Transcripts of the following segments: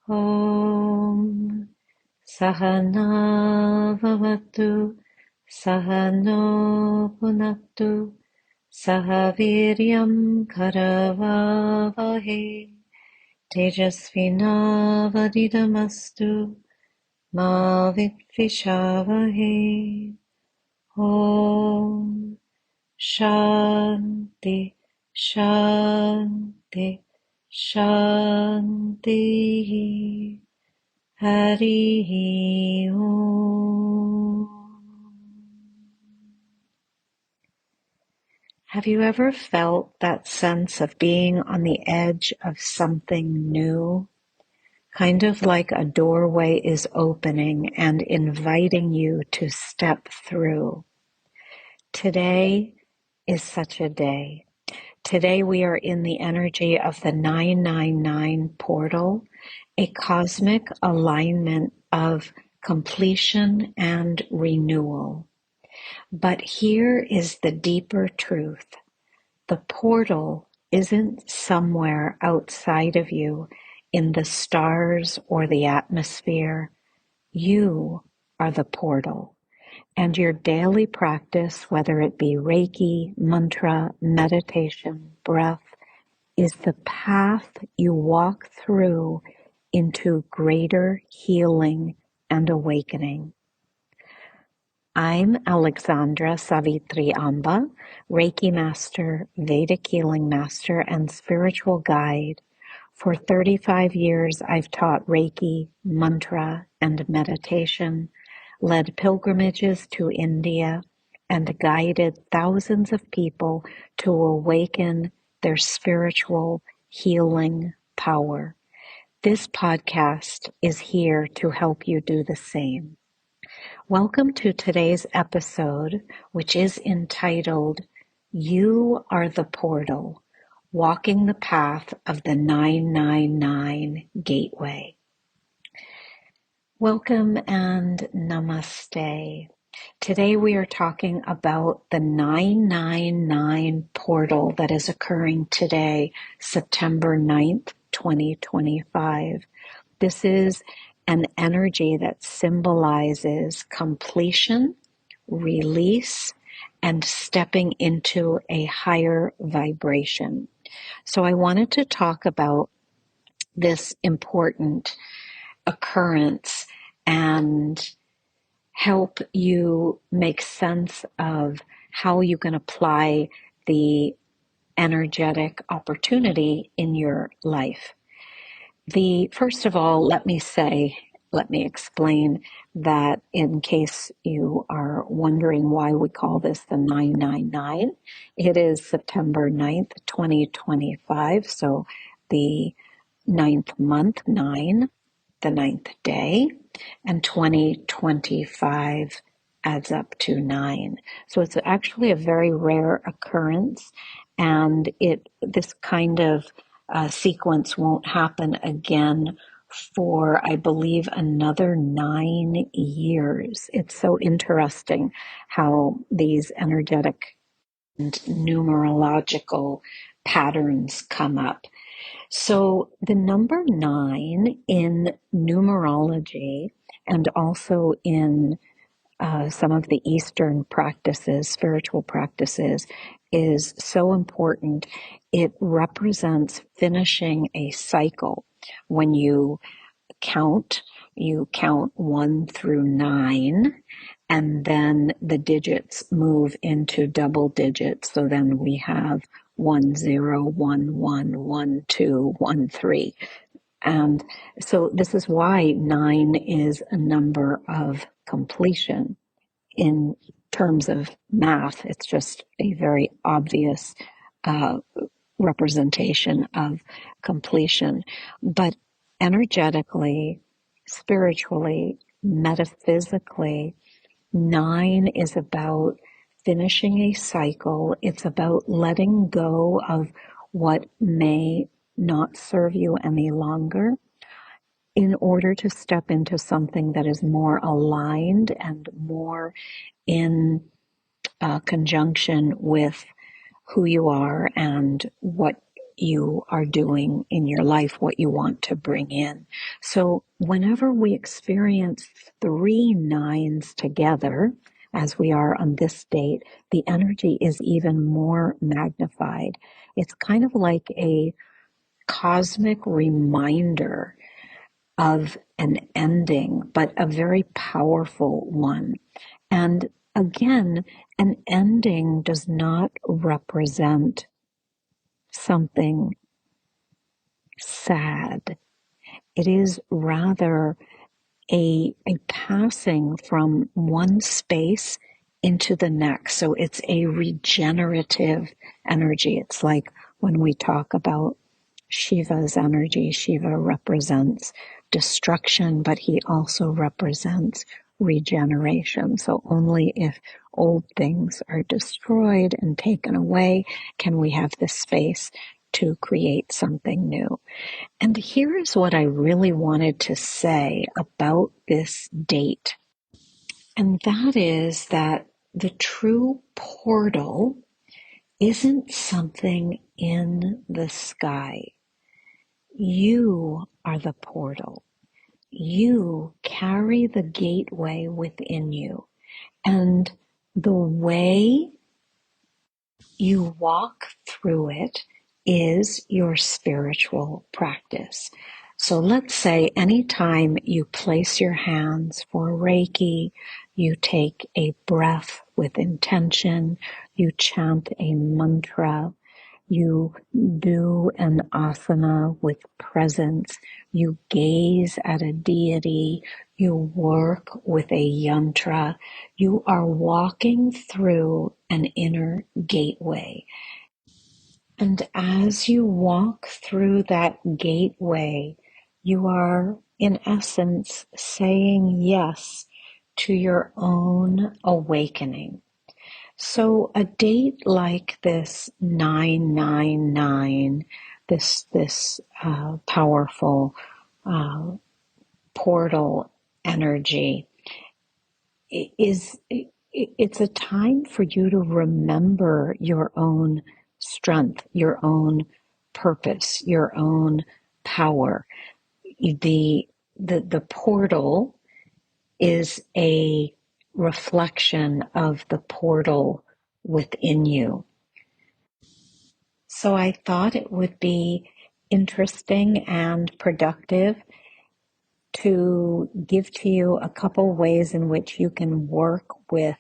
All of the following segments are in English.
Om Sahana Vavatu Sahano Punaktu Sahaviryam Karavavahe Tejasvinavadidamastu Ma Vidvishavahe. Om Shanti Shanti Shanti. Hari Om. Have you ever felt that sense of being on the edge of something new? Kind of like a doorway is opening and inviting you to step through. Today is such a day. Today we are in the energy of the 999 portal, a cosmic alignment of completion and renewal. But here is the deeper truth. The portal isn't somewhere outside of you in the stars or the atmosphere. You are the portal. And your daily practice, whether it be Reiki, mantra, meditation, breath, is the path you walk through into greater healing and awakening. I'm Alexandra Savithri Amba, Reiki Master, Vedic Healing Master, and Spiritual Guide. For 35 years, I've taught Reiki, mantra, and meditation, led pilgrimages to India, and guided thousands of people to awaken their spiritual healing power. This podcast is here to help you do the same. Welcome to today's episode, which is entitled, You Are the Portal, Walking the Path of the 999 Gateway. Welcome and namaste. Today we are talking about the 999 portal that is occurring today, September 9th, 2025. This is an energy that symbolizes completion, release, and stepping into a higher vibration. So I wanted to talk about this important occurrence and help you make sense of how you can apply the energetic opportunity in your life. First of all, let me explain that in case you are wondering why we call this the 999, it is September 9th, 2025. So the ninth month, 9, the ninth day, and 2025 adds up to 9. So it's actually a very rare occurrence, and this kind of sequence won't happen again for, I believe, another 9 years. It's so interesting how these energetic and numerological patterns come up. So the number 9 in numerology and also in some of the Eastern practices, spiritual practices, is so important. It represents finishing a cycle. When you count 1 through 9, and then the digits move into double digits. So then we have 1, 0, 1, 1, 1, 2, 1, 3. And so this is why 9 is a number of completion. In terms of math, it's just a very obvious representation of completion. But energetically, spiritually, metaphysically, 9 is about finishing a cycle. It's about letting go of what may not serve you any longer in order to step into something that is more aligned and more in conjunction with who you are and what you are doing in your life, what you want to bring in. So whenever we experience 3 9s together, as we are on this date, the energy is even more magnified. It's kind of like a cosmic reminder of an ending, but a very powerful one. And again, an ending does not represent something sad. It is rather a passing from one space into the next. So it's a regenerative energy. It's like when we talk about Shiva's energy. Shiva represents destruction, but he also represents regeneration. So only if old things are destroyed and taken away can we have the space to create something new. And here is what I really wanted to say about this date. And that is that the true portal isn't something in the sky. You are the portal. You carry the gateway within you. And the way you walk through it is your spiritual practice. So let's say anytime you place your hands for Reiki, you take a breath with intention, you chant a mantra, you do an asana with presence, you gaze at a deity, you work with a yantra, you are walking through an inner gateway. And as you walk through that gateway, you are, in essence, saying yes to your own awakening. So a date like this 999, this powerful portal energy, it's a time for you to remember your own strength, your own purpose, your own power. The portal is a reflection of the portal within you. So I thought it would be interesting and productive to give to you a couple ways in which you can work with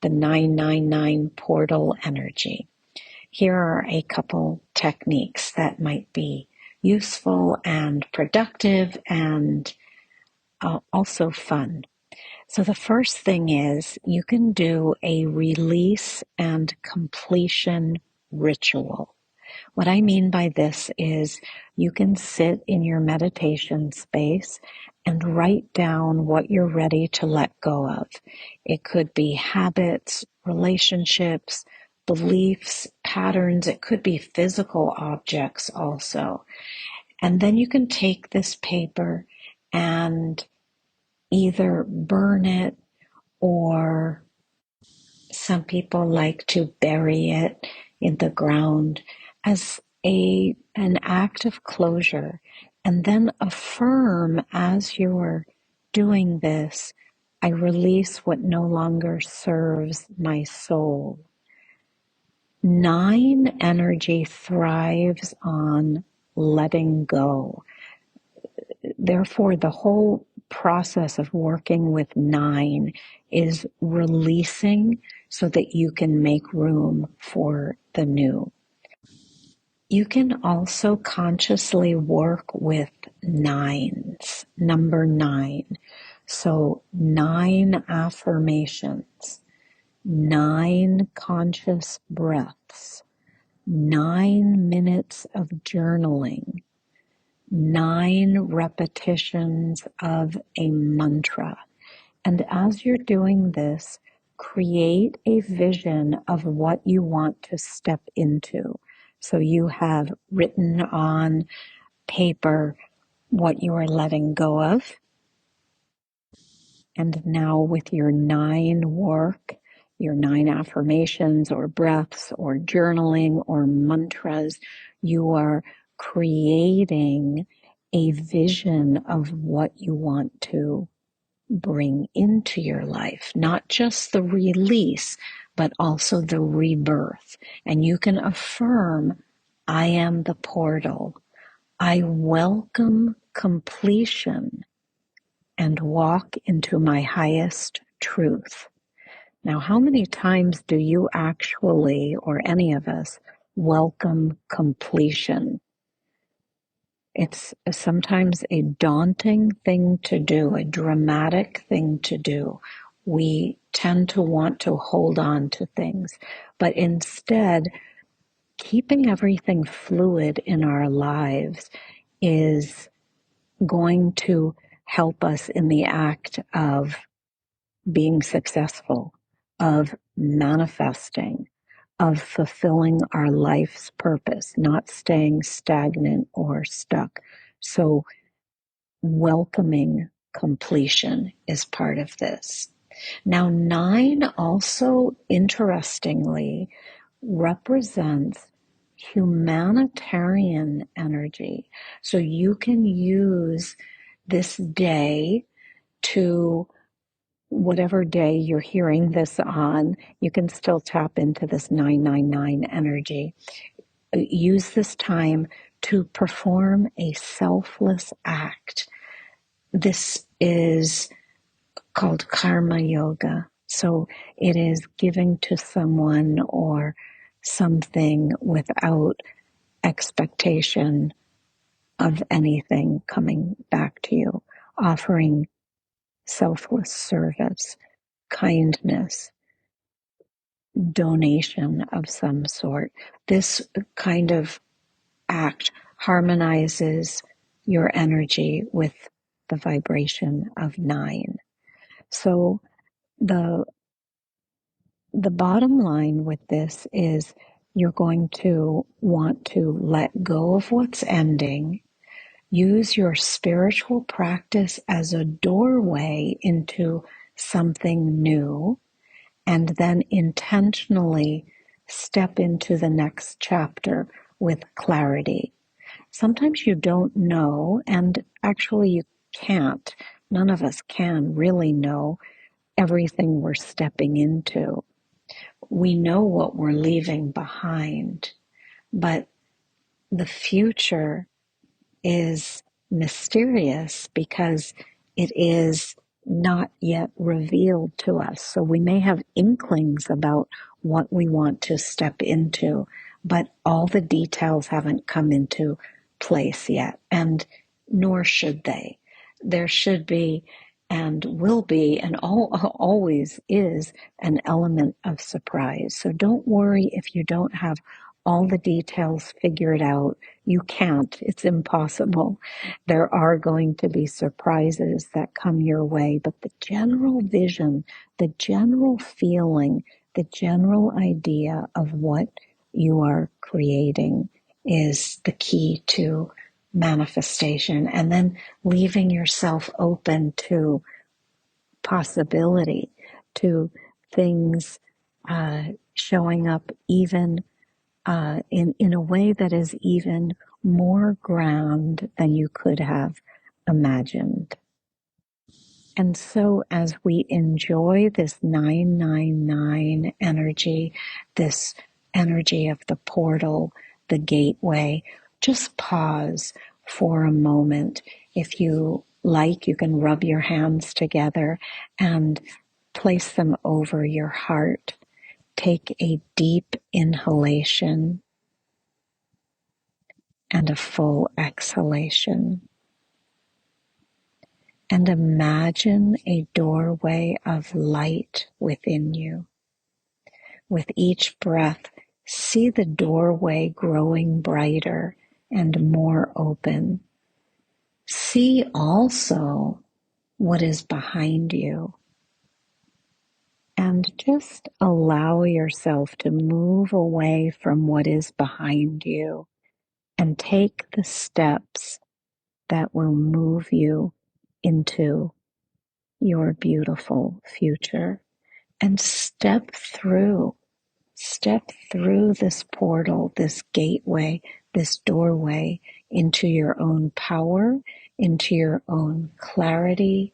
the 999 portal energy. Here are a couple techniques that might be useful and productive and also fun. So the first thing is you can do a release and completion ritual. What I mean by this is you can sit in your meditation space and write down what you're ready to let go of. It could be habits, relationships, beliefs, patterns. It could be physical objects also. And then you can take this paper and either burn it, or some people like to bury it in the ground as an act of closure, and then affirm as you're doing this, I release what no longer serves my soul. 9 energy thrives on letting go. Therefore, the whole process of working with 9 is releasing so that you can make room for the new. You can also consciously work with 9s, number 9. So 9 affirmations, 9 conscious breaths, 9 minutes of journaling, 9 repetitions of a mantra. And as you're doing this, create a vision of what you want to step into. So you have written on paper what you are letting go of. And now with your 9 work, your 9 affirmations or breaths or journaling or mantras, You are creating a vision of what you want to bring into your life, not just the release, but also the rebirth. And you can affirm, I am the portal. I welcome completion and walk into my highest truth. Now, how many times do you actually, or any of us, welcome completion? It's sometimes a daunting thing to do, a dramatic thing to do. We tend to want to hold on to things, but instead, keeping everything fluid in our lives is going to help us in the act of being successful, of manifesting, of fulfilling our life's purpose, not staying stagnant or stuck. So, welcoming completion is part of this. Now, 9 also, interestingly, represents humanitarian energy. So you can use this day to, whatever day you're hearing this on, you can still tap into this 999 energy. Use this time to perform a selfless act. This is called karma yoga. So it is giving to someone or something without expectation of anything coming back to you, offering selfless service, kindness, donation of some sort. This kind of act harmonizes your energy with the vibration of 9. So the bottom line with this is you're going to want to let go of what's ending. Use your spiritual practice as a doorway into something new, and then intentionally step into the next chapter with clarity. Sometimes you don't know, and actually you can't. None of us can really know everything we're stepping into. We know what we're leaving behind, but the future is mysterious because it is not yet revealed to us. So we may have inklings about what we want to step into, but all the details haven't come into place yet, and nor should they. There should be and will be and always is an element of surprise. So don't worry if you don't have all the details figured out. You can't. It's impossible. There are going to be surprises that come your way, but the general vision, the general feeling, the general idea of what you are creating is the key to manifestation. And then leaving yourself open to possibility, to things showing up even in a way that is even more grand than you could have imagined. And so as we enjoy this 999 energy, this energy of the portal, the gateway, just pause for a moment. If you like, you can rub your hands together and place them over your heart. Take a deep inhalation and a full exhalation. And imagine a doorway of light within you. With each breath, see the doorway growing brighter and more open. See also what is behind you. And just allow yourself to move away from what is behind you and take the steps that will move you into your beautiful future. And step through this portal, this gateway, this doorway into your own power, into your own clarity,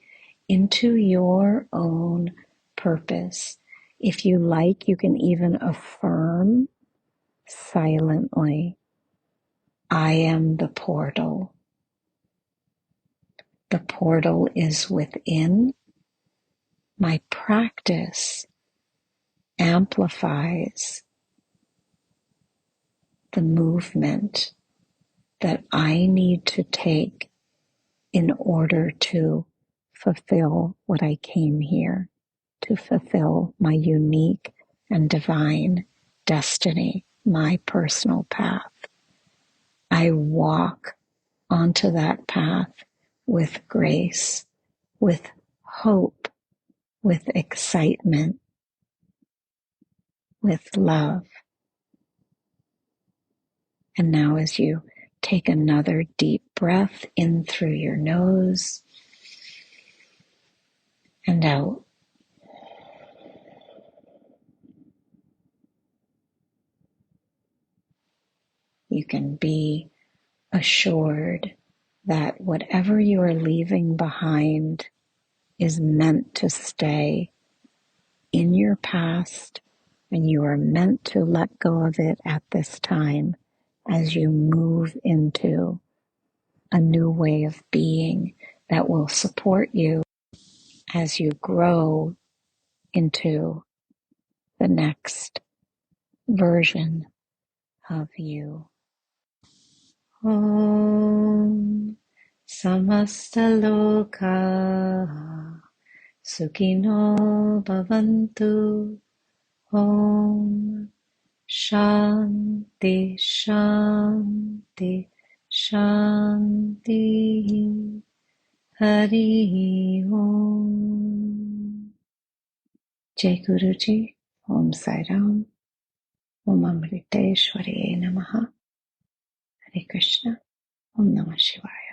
into your own purpose. If you like, you can even affirm silently, I am the portal. The portal is within. My practice amplifies the movement that I need to take in order to fulfill what I came here, to fulfill my unique and divine destiny, my personal path. I walk onto that path with grace, with hope, with excitement, with love. And now as you take another deep breath in through your nose and out, you can be assured that whatever you are leaving behind is meant to stay in your past, and you are meant to let go of it at this time as you move into a new way of being that will support you as you grow into the next version of you. Om Samastaloka Sukhino Bhavantu. Om Shanti Shanti Shanti. Hari Om. Jai Guruji. Om Sai Ram. Om Amriteshwari Namaha. Hare Krishna. Om Namah Shivaya.